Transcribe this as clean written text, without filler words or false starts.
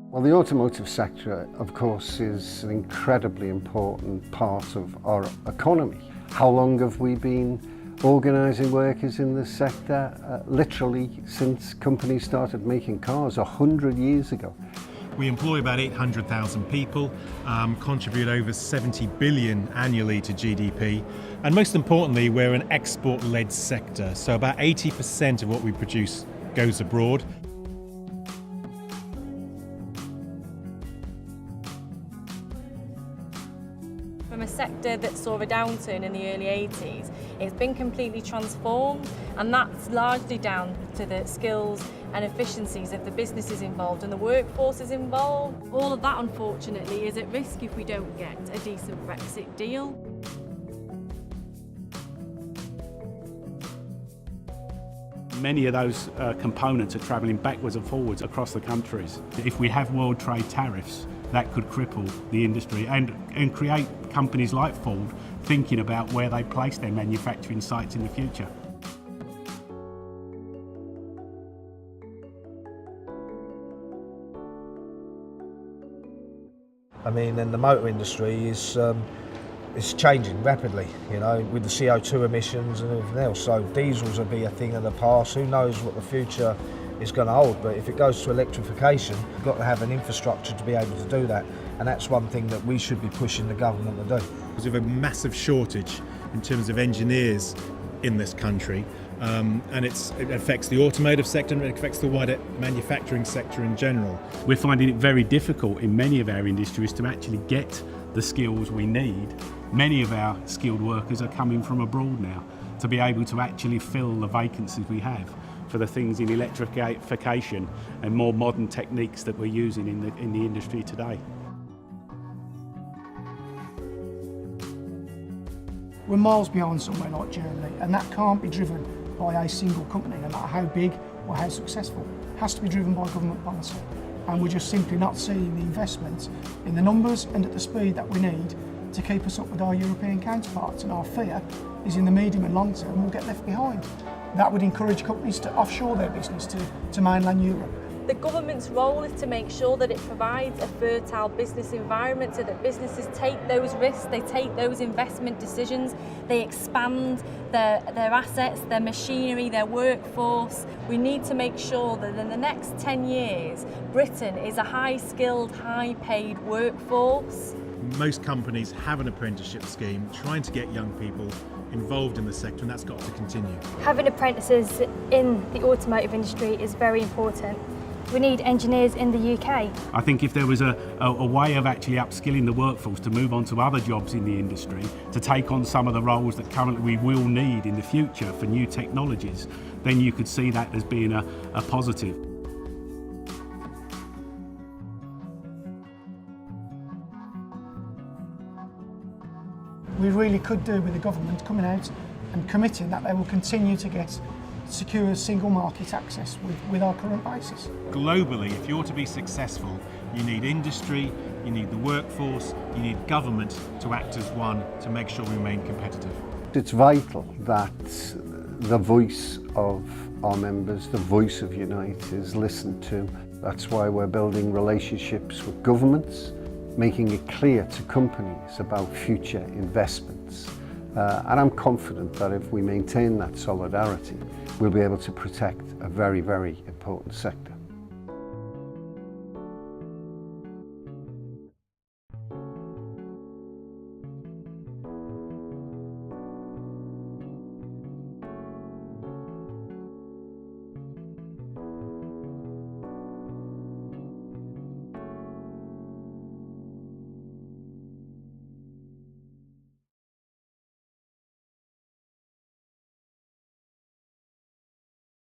Well, the automotive sector, of course, is an incredibly important part of our economy. How long have we been organising workers in this sector? Literally since companies started making cars 100 years ago. We employ about 800,000 people, contribute over 70 billion annually to GDP, and most importantly, we're an export-led sector, so about 80% of what we produce goes abroad. From a sector that saw a downturn in the early 80s, it's been completely transformed, and that's largely down to the skills and efficiencies of the businesses involved and the workforces involved. All of that, unfortunately, is at risk if we don't get a decent Brexit deal. Many of those components are travelling backwards and forwards across the countries. If we have world trade tariffs, that could cripple the industry and create companies like Ford thinking about where they place their manufacturing sites in the future. I mean, and the motor industry is changing rapidly, you know, with the CO2 emissions and everything else. So diesels will be a thing of the past. Who knows what the future is going to hold? But if it goes to electrification, you've got to have an infrastructure to be able to do that. And that's one thing that we should be pushing the government to do. Because of a massive shortage in terms of engineers in this country, and it affects the automotive sector and it affects the wider manufacturing sector in general. We're finding it very difficult in many of our industries to actually get the skills we need. Many of our skilled workers are coming from abroad now to be able to actually fill the vacancies we have for the things in electrification and more modern techniques that we're using in the industry today. We're miles behind somewhere like Germany, and that can't be driven by a single company, no matter how big or how successful. It has to be driven by government policy, and we're just simply not seeing the investment in the numbers and at the speed that we need to keep us up with our European counterparts, and our fear is in the medium and long term we'll get left behind. That would encourage companies to offshore their business to mainland Europe. The government's role is to make sure that it provides a fertile business environment so that businesses take those risks, they take those investment decisions, they expand their assets, their machinery, their workforce. We need to make sure that in the next 10 years, Britain is a high-skilled, high-paid workforce. Most companies have an apprenticeship scheme trying to get young people involved in the sector, and that's got to continue. Having apprentices in the automotive industry is very important. We need engineers in the UK. I think if there was a way of actually upskilling the workforce to move on to other jobs in the industry, to take on some of the roles that currently we will need in the future for new technologies, then you could see that as being a positive. We really could do with the government coming out and committing that they will continue to get secure single market access with our current basis. Globally, if you're to be successful, you need industry, you need the workforce, you need government to act as one to make sure we remain competitive. It's vital that the voice of our members, the voice of Unite, is listened to. That's why we're building relationships with governments, making it clear to companies about future investments. And I'm confident that if we maintain that solidarity, we'll be able to protect a very, very important sector.